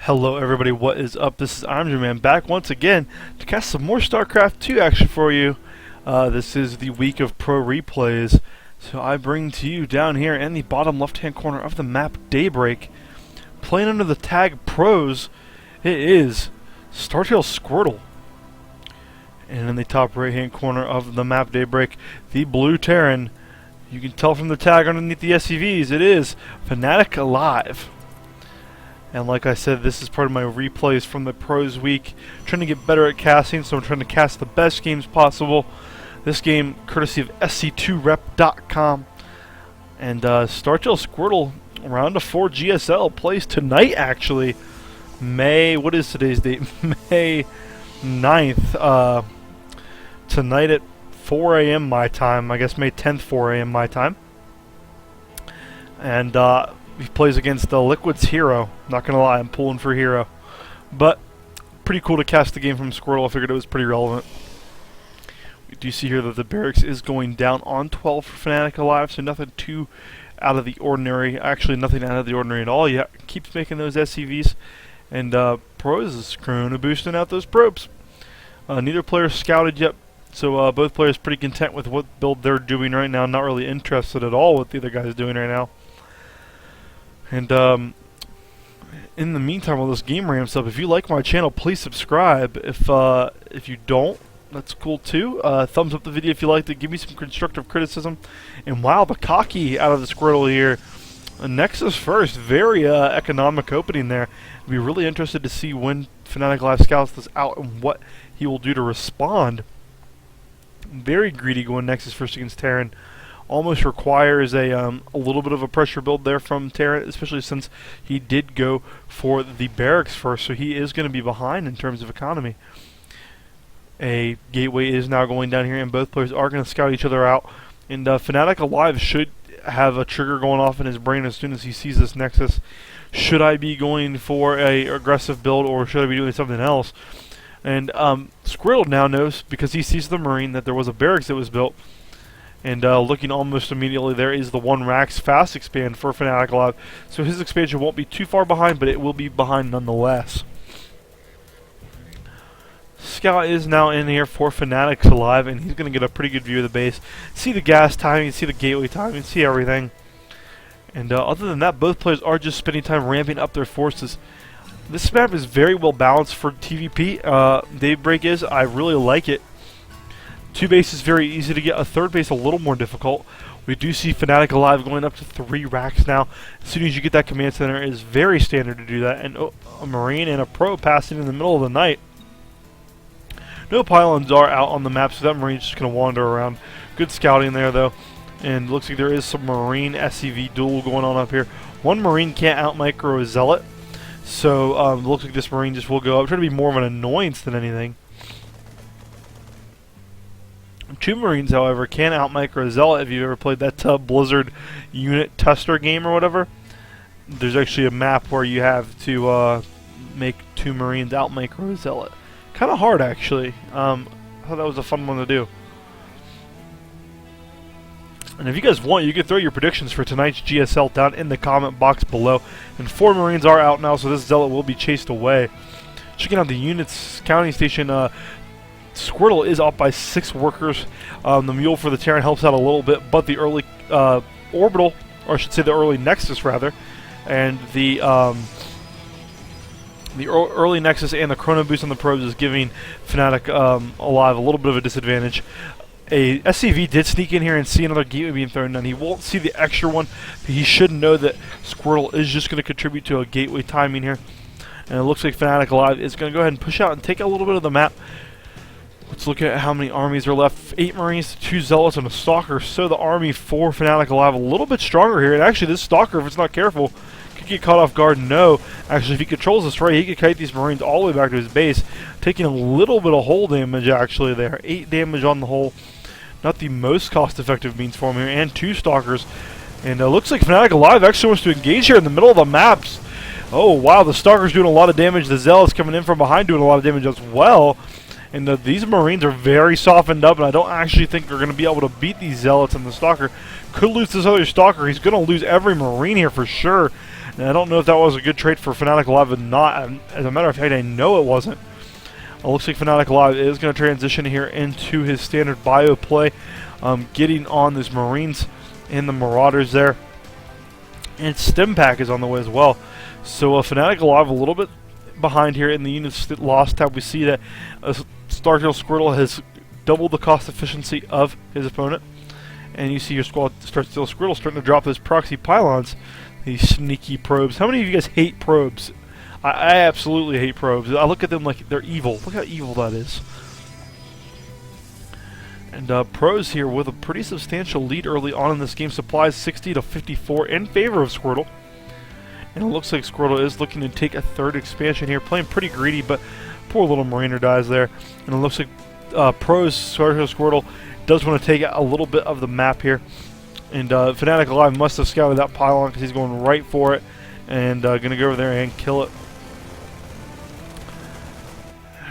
Hello everybody, what is up? This is Man back once again to cast some more Starcraft 2 action for you. This is the week of pro replays, so I bring to you down here in the bottom left hand corner of the map Daybreak, playing under the tag pros, it is StartaleSquirtle. And in the top right hand corner of the map Daybreak, the blue Terran, you can tell from the tag underneath the SCVs, it is FanaticAlive. And like I said, this is part of my replays from the pros week. Trying to get better at casting, so I'm trying to cast the best games possible. This game, courtesy of sc2rep.com. And StartaleSquirtle, round of 4 GSL, plays tonight actually. What is today's date? May 9th. Tonight at 4 a.m. my time. I guess May 10th, 4 a.m. my time. And he plays against the Liquid's Hero. Not gonna lie, I'm pulling for Hero. But pretty cool to cast the game from Squirtle. I figured it was pretty relevant. We do see here that the barracks is going down on 12 for FanaticAlive, so nothing too out of the ordinary. Actually, nothing out of the ordinary at all. Yeah, keeps making those SCVs. And Pros is screwing boosting out those probes. Neither player scouted yet, so both players pretty content with what build they're doing right now. Not really interested at all what the other guy's doing right now. And in the meantime, while this game ramps up, if you like my channel, please subscribe. If you don't, that's cool too. Thumbs up the video if you liked it. Give me some constructive criticism. And wow, the cocky out of the Squirtle here. Nexus first, very economic opening there. I'd be really interested to see when FanaticAlive scouts this out and what he will do to respond. Very greedy going Nexus first against Terran. Almost requires a little bit of a pressure build there from Terran, especially since he did go for the barracks first, so he is going to be behind in terms of economy. A gateway is now going down here, and both players are going to scout each other out. And FanaticAlive should have a trigger going off in his brain as soon as he sees this Nexus. Should I be going for a aggressive build, or should I be doing something else? And Squirtle now knows, because he sees the Marine, that there was a barracks that was built. And looking almost immediately, there is the 1 Rax fast expand for FanaticAlive. So his expansion won't be too far behind, but it will be behind nonetheless. Scout is now in here for FanaticAlive, and he's going to get a pretty good view of the base. See the gas timing, see the gateway timing, see everything. And other than that, both players are just spending time ramping up their forces. This map is very well balanced for TVP. Daybreak is. I really like it. 2 bases very easy to get. A 3rd base a little more difficult. We do see FanaticAlive going up to 3 racks now. As soon as you get that command center, it is very standard to do that. And a Marine and a Pro passing in the middle of the night. No pylons are out on the map, so that Marine's just going to wander around. Good scouting there, though. And looks like there is some Marine SCV duel going on up here. 1 Marine can't out-micro a Zealot. So looks like this Marine just will go up. Trying to be more of an annoyance than anything. 2 Marines, however, can out-micro Zealot. If you've ever played that Blizzard unit tester game or whatever, there's actually a map where you have to make 2 Marines out-micro Zealot. Kind of hard, actually. I thought that was a fun one to do. And if you guys want, you can throw your predictions for tonight's GSL down in the comment box below. And 4 Marines are out now, so this Zealot will be chased away. Checking out the units counting station, Squirtle is up by 6 workers. The Mule for the Terran helps out a little bit, but the early orbital, or I should say the early Nexus rather, and the early Nexus and the Chrono Boost on the probes is giving FanaticAlive a little bit of a disadvantage. A SCV did sneak in here and see another gateway being thrown down. He won't see the extra one, but he should know that Squirtle is just going to contribute to a gateway timing here. And it looks like FanaticAlive is going to go ahead and push out and take a little bit of the map. Let's look at how many armies are left. 8 Marines, 2 Zealots, and a Stalker. So the army for FanaticAlive a little bit stronger here. And actually, this Stalker, if it's not careful, could get caught off guard. No. Actually, if he controls this right, he could kite these Marines all the way back to his base, taking a little bit of hull damage actually there. 8 damage on the hull. Not the most cost-effective means for him here. And 2 Stalkers. And it looks like FanaticAlive actually wants to engage here in the middle of the maps. Oh, wow. The Stalker's doing a lot of damage. The Zealot's coming in from behind doing a lot of damage as well. And these Marines are very softened up, and I don't actually think they're going to be able to beat these Zealots and the Stalker. Could lose this other Stalker. He's going to lose every Marine here for sure. And I don't know if that was a good trade for FanaticAlive or not. As a matter of fact, I know it wasn't. It looks like FanaticAlive is going to transition here into his standard bio play, getting on these Marines and the Marauders there. And Stim Pack is on the way as well. So FanaticAlive a little bit behind here in the units lost tab. We see that StartaleSquirtle has doubled the cost efficiency of his opponent. And you see your squad StartaleSquirtle starting to drop those proxy pylons, these sneaky probes. How many of you guys hate probes? I absolutely hate probes. I look at them like they're evil. Look how evil that is. And pros here with a pretty substantial lead early on in this game. Supplies 60 to 54 in favor of Squirtle. And it looks like Squirtle is looking to take a third expansion here. Playing pretty greedy, but poor little Mariner dies there. And it looks like pros StartaleSquirtle does want to take a little bit of the map here. And FanaticAlive must have scouted that pylon because he's going right for it. And going to go over there and kill it.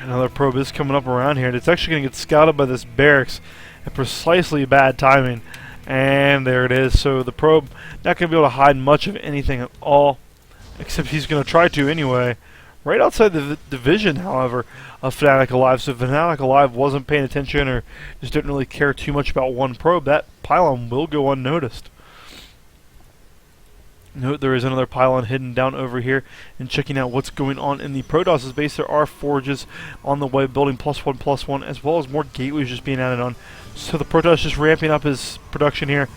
Another probe is coming up around here, and it's actually going to get scouted by this barracks at precisely bad timing. And there it is. So the probe not going to be able to hide much of anything at all, except he's going to try to anyway. Right outside the division, however, of FanaticAlive. So if FanaticAlive wasn't paying attention or just didn't really care too much about one probe, that pylon will go unnoticed. Note there is another pylon hidden down over here. And checking out what's going on in the Protoss' base, there are forges on the way, building +1/+1, as well as more gateways just being added on. So the Protoss just ramping up his production here,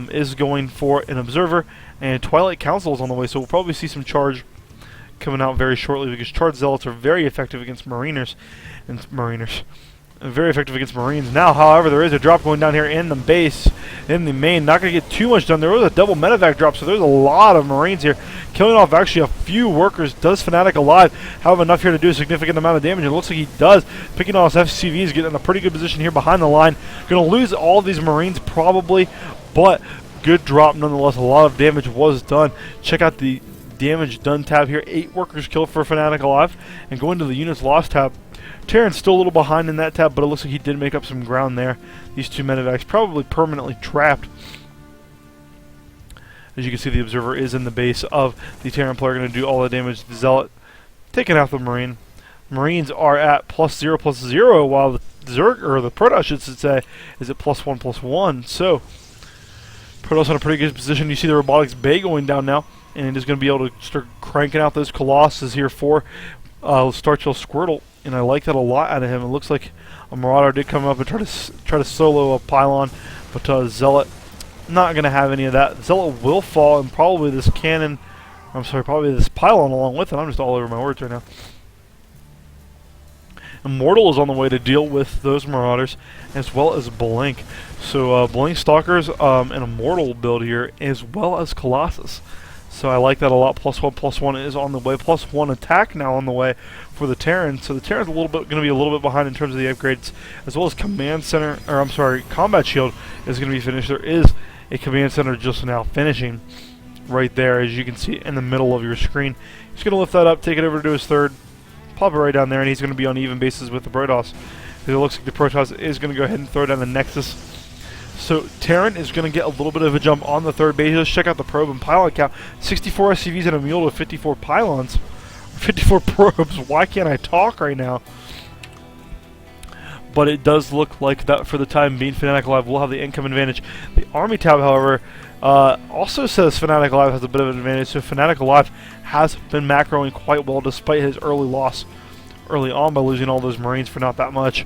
is going for an observer, and Twilight Council is on the way. So we'll probably see some charge coming out very shortly, because charge zealots are very effective against Mariners. Very effective against Marines. Now, however, there is a drop going down here in the base, in the main. Not going to get too much done. There was a double medevac drop, so there's a lot of Marines here. Killing off actually a few workers. Does FanaticAlive have enough here to do a significant amount of damage? It looks like he does. Picking off his FCVs, getting in a pretty good position here behind the line. Going to lose all of these Marines probably, but good drop nonetheless. A lot of damage was done. Check out the damage done tab here. 8 workers killed for FanaticAlive. And going to the units lost tab, Terran's still a little behind in that tab, but it looks like he did make up some ground there. These 2 medevacs probably permanently trapped. As you can see, the observer is in the base of the Terran player, going to do all the damage to the zealot, taking out the Marine. Marines are at +0/+0, while the Zerg, or the Protoss, should say, is at +1/+1. So Protoss in a pretty good position. You see the robotics bay going down now, and is going to be able to start cranking out those colossus here for StartaleSquirtle. And I like that a lot out of him. It looks like a Marauder did come up and try to solo a pylon, but Zealot not going to have any of that. Zealot will fall, and probably this cannon, probably this pylon along with it. I'm just all over my words right now. Immortal is on the way to deal with those Marauders, as well as Blink. So Blink Stalkers, an Immortal build here, as well as Colossus. So I like that a lot. +1/+1 is on the way. +1 attack now on the way for the Terran. So the Terran's going to be a little bit behind in terms of the upgrades, as well as Command Center, Combat Shield is going to be finished. There is a Command Center just now finishing right there, as you can see in the middle of your screen. He's going to lift that up, take it over to his third, pop it right down there, and he's going to be on even basis with the Protoss. It looks like the Protoss is going to go ahead and throw down the Nexus. So Terran is going to get a little bit of a jump on the third base. Let's check out the probe and pylon count. 64 SCVs and a mule with 54 pylons. 54 probes. Why can't I talk right now? But it does look like that for the time being, FanaticAlive will have the income advantage. The Army tab, however, also says FanaticAlive has a bit of an advantage. So FanaticAlive has been macroing quite well despite his early loss early on by losing all those Marines for not that much.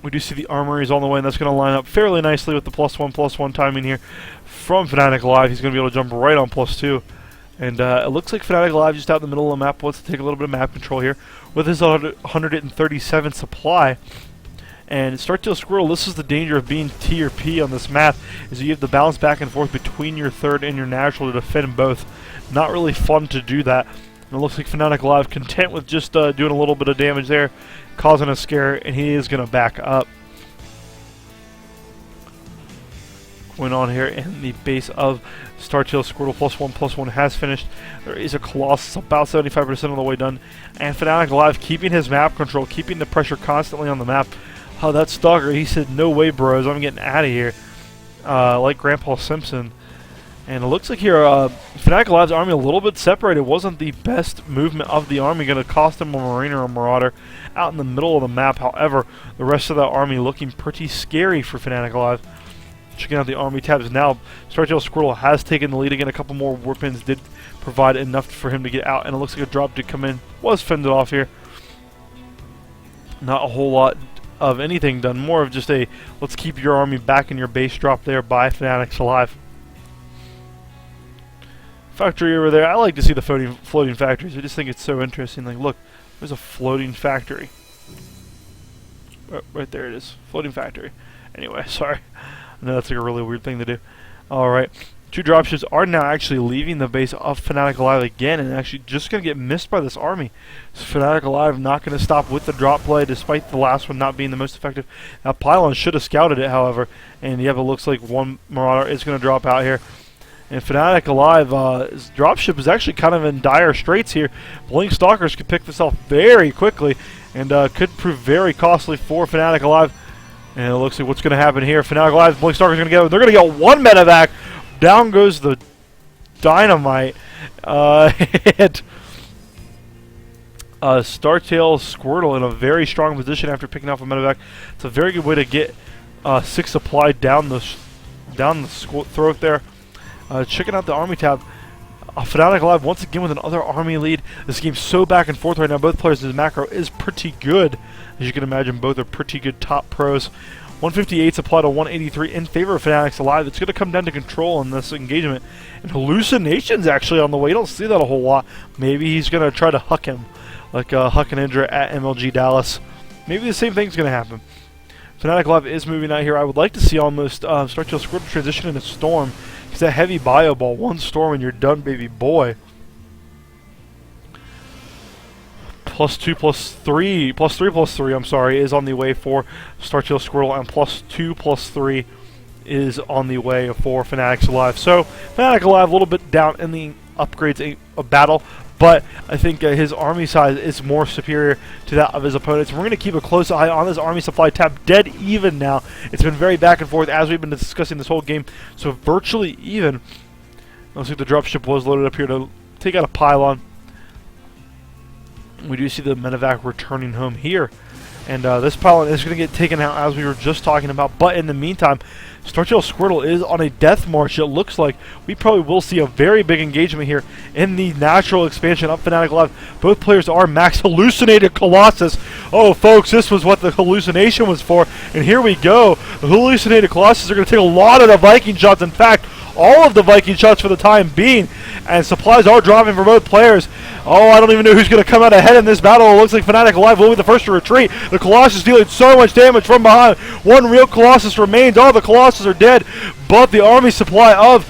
We do see the armories on the way, and that's going to line up fairly nicely with the +1/+1 timing here from FanaticAlive. He's going to be able to jump right on +2. And it looks like FanaticAlive just out in the middle of the map wants to take a little bit of map control here with his 137 supply. And StartaleSquirtle, this is the danger of being T or P on this map, is that you have to bounce back and forth between your third and your natural to defend both. Not really fun to do that. And it looks like FanaticAlive content with just doing a little bit of damage there, causing a scare, and he is going to back up. Going on here in the base of StartaleSquirtle, +1/+1 has finished. There is a Colossus about 75% of the way done. And FanaticAlive keeping his map control, keeping the pressure constantly on the map. Oh, that Stalker, he said, no way, bros, I'm getting out of here. Like Grandpa Simpson. And it looks like here, FanaticAlive's army a little bit separated. Wasn't the best movement of the army, going to cost him a Marine or a Marauder out in the middle of the map. However, the rest of that army looking pretty scary for FanaticAlive. Checking out the army tabs now, StartaleSquirtle has taken the lead again. A couple more warpins did provide enough for him to get out, and it looks like a drop did come in. Was fended off here. Not a whole lot of anything done. More of just a let's keep your army back in your base drop there by FanaticAlive. Factory over there. I like to see the floating factories. I just think it's so interesting. Like, look, there's a floating factory. Right there it is. Floating factory. Anyway, sorry. I know that's like a really weird thing to do. Alright. 2 dropships are now actually leaving the base of FanaticAlive again and actually just going to get missed by this army. So FanaticAlive not going to stop with the drop play despite the last one not being the most effective. Now Pylon should have scouted it, however. And yeah, it looks like one Marauder is going to drop out here. And FanaticAlive's dropship is actually kind of in dire straits here. Blink Stalkers could pick this off very quickly and could prove very costly for FanaticAlive. And it looks like what's going to happen here. FanaticAlive's Blink Stalkers are going to get. They're going to get 1 medevac. Down goes the dynamite. And StartaleSquirtle in a very strong position after picking off a medevac. It's a very good way to get 6 supply down the throat there. Checking out the army tab. FanaticAlive once again with another army lead. This game's so back and forth right now. Both players' macro is pretty good. As you can imagine, both are pretty good top pros. 158 supply to 183 in favor of FanaticAlive. It's going to come down to control in this engagement. And Hallucination's actually on the way. You don't see that a whole lot. Maybe he's going to try to huck him. Like Huck and Indra at MLG Dallas. Maybe the same thing's going to happen. FanaticAlive is moving out here. I would like to see almost StartaleSquirtle transition into Storm. Because that heavy bio ball, 1 Storm and you're done, baby boy. +2/+3, +3/+3, I'm sorry, is on the way for StartaleSquirtle, and +2/+3 is on the way for FanaticAlive. So, FanaticAlive a little bit down in the upgrades battle, but I think his army size is more superior to that of his opponents. We're going to keep a close eye on this army supply tab. Dead even now. It's been very back and forth as we've been discussing this whole game, so virtually even. Looks like the dropship was loaded up here to take out a pylon. We do see the medevac returning home here. And this pylon is going to get taken out as we were just talking about. But in the meantime, StartaleSquirtle is on a death march. It looks like we probably will see a very big engagement here in the natural expansion of FanaticAlive. Both players are max hallucinated Colossus. Oh, folks, this was what the hallucination was for. And here we go. The hallucinated Colossus are going to take a lot of the Viking shots. In fact, all of the Viking shots for the time being. And supplies are dropping for both players. Oh, I don't even know who's going to come out ahead in this battle. It looks like FanaticAlive will be the first to retreat. The Colossus dealing so much damage from behind. 1 real Colossus remains. All the Colossus are dead. But the army supply of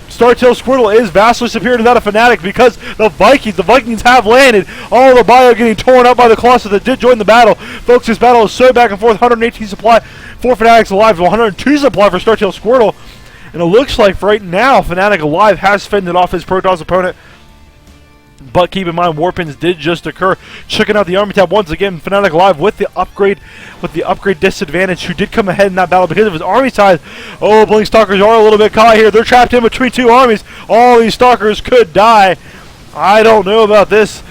StartaleSquirtle is vastly superior to that of Fanatic because the Vikings have landed. All the bio getting torn up by the Colossus that did join the battle. Folks, this battle is so back and forth. 118 supply for FanaticAlive, 102 supply for StartaleSquirtle. And it looks like for right now, FanaticAlive has fended off his Protoss opponent. But keep in mind, warpins did just occur. Checking out the army tab once again, FanaticAlive with the upgrade disadvantage, who did come ahead in that battle because of his army size. Oh, Blink Stalkers are a little bit caught here. They're trapped in between 2 armies. All these Stalkers could die. I don't know about this.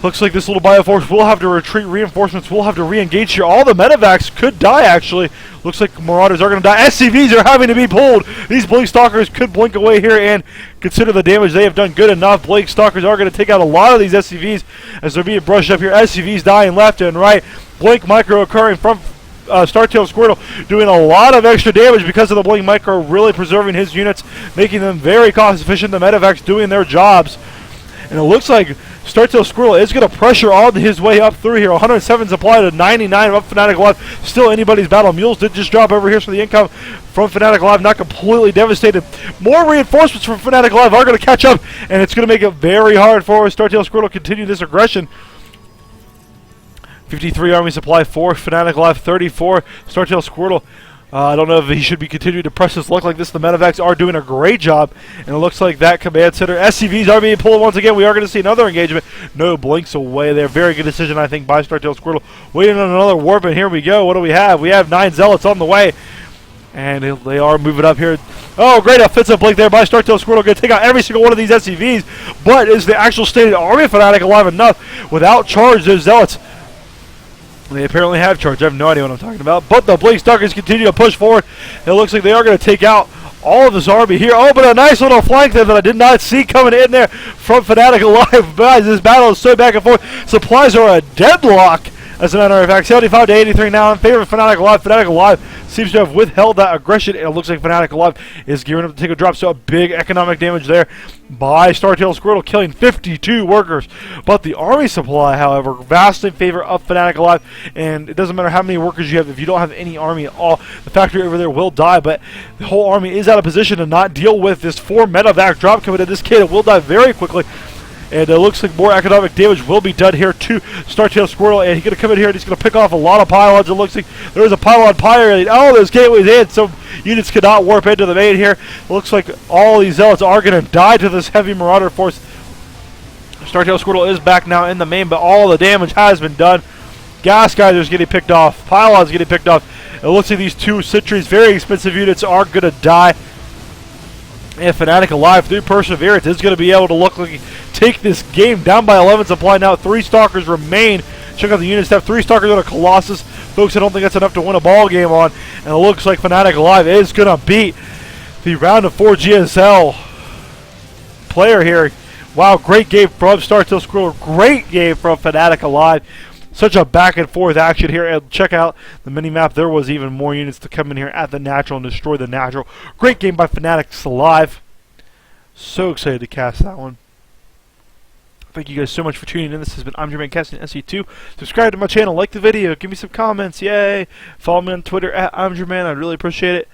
Looks like this little Bioforce will have to retreat. Reinforcements will have to re-engage here. All the medevacs could die, actually. Looks like Marauders are going to die. SCVs are having to be pulled. These Blink Stalkers could blink away here and consider the damage they have done good enough. Blink Stalkers are going to take out a lot of these SCVs as they're being brushed up here. SCVs dying left and right. Blink Micro occurring from StartaleSquirtle doing a lot of extra damage because of the Blink Micro really preserving his units, making them very cost efficient. The medevacs doing their jobs. And it looks like StartaleSquirtle is going to pressure all his way up through here. 107 supply to 99 of FanaticAlive. Still anybody's battle. Mules did just drop over here, so the income from FanaticAlive not completely devastated. More reinforcements from FanaticAlive are going to catch up, and it's going to make it very hard for StartaleSquirtle to continue this aggression. 53 army supply for FanaticAlive, 34 StartaleSquirtle. I don't know if he should be continuing to press his luck like this. The medevacs are doing a great job, and it looks like that command center. SCVs are being pulled once again. We are going to see another engagement. No blinks away there. Very good decision, I think, by StartaleSquirtle. Waiting on another warp, and here we go. What do we have? We have 9 Zealots on the way. And they are moving up here. Oh, great offensive blink there by StartaleSquirtle. Going to take out every single one of these SCVs. But is the actual standing army of FanaticAlive enough without charge? Those zealots, they apparently have charge. I have no idea what I'm talking about. But the Blink Stalkers continue to push forward. It looks like they are going to take out all of this army here. Oh, but a nice little flank there that I did not see coming in there from FanaticAlive. Guys, this battle is so back and forth. Supplies are a deadlock. As a matter of fact, 75 to 83 now in favor of FanaticAlive. FanaticAlive seems to have withheld that aggression, and it looks like FanaticAlive is gearing up to take a drop. So a big economic damage there by StartaleSquirtle, killing 52 workers. But the army supply, however, vastly in favor of FanaticAlive, and it doesn't matter how many workers you have. If you don't have any army at all, the factory over there will die, but the whole army is out of position to not deal with this 4 medevac drop coming in. This kid will die very quickly. And it looks like more economic damage will be done here to StartaleSquirtle. And he's going to come in here and he's going to pick off a lot of pylons. It looks like there is a pylon pirate. Oh, those gateways in. Some units cannot warp into the main here. It looks like all these zealots are going to die to this heavy marauder force. StartaleSquirtle is back now in the main, but all the damage has been done. Gas geysers getting picked off. Pylons getting picked off. It looks like these 2 sentries, very expensive units, are going to die. And FanaticAlive, through perseverance, is going to be able to look like take this game down by 11 supply. Now 3 Stalkers remain. Check out the units. Have 3 Stalkers on a Colossus. Folks, I don't think that's enough to win a ball game on. And it looks like FanaticAlive is going to beat the round of 4 GSL player here. Wow, great game from StartaleSquirtle. Great game from FanaticAlive. Such a back and forth action here. And check out the mini map. There was even more units to come in here at the natural and destroy the natural. Great game by FanaticAlive. So excited to cast that one. Thank you guys so much for tuning in. This has been I'm Jermaine casting SE2. Subscribe to my channel, like the video, give me some comments, yay! Follow me on Twitter at I'm Jermaine. I'd really appreciate it.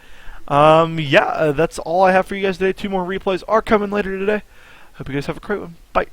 That's all I have for you guys today. 2 more replays are coming later today. Hope you guys have a great one. Bye.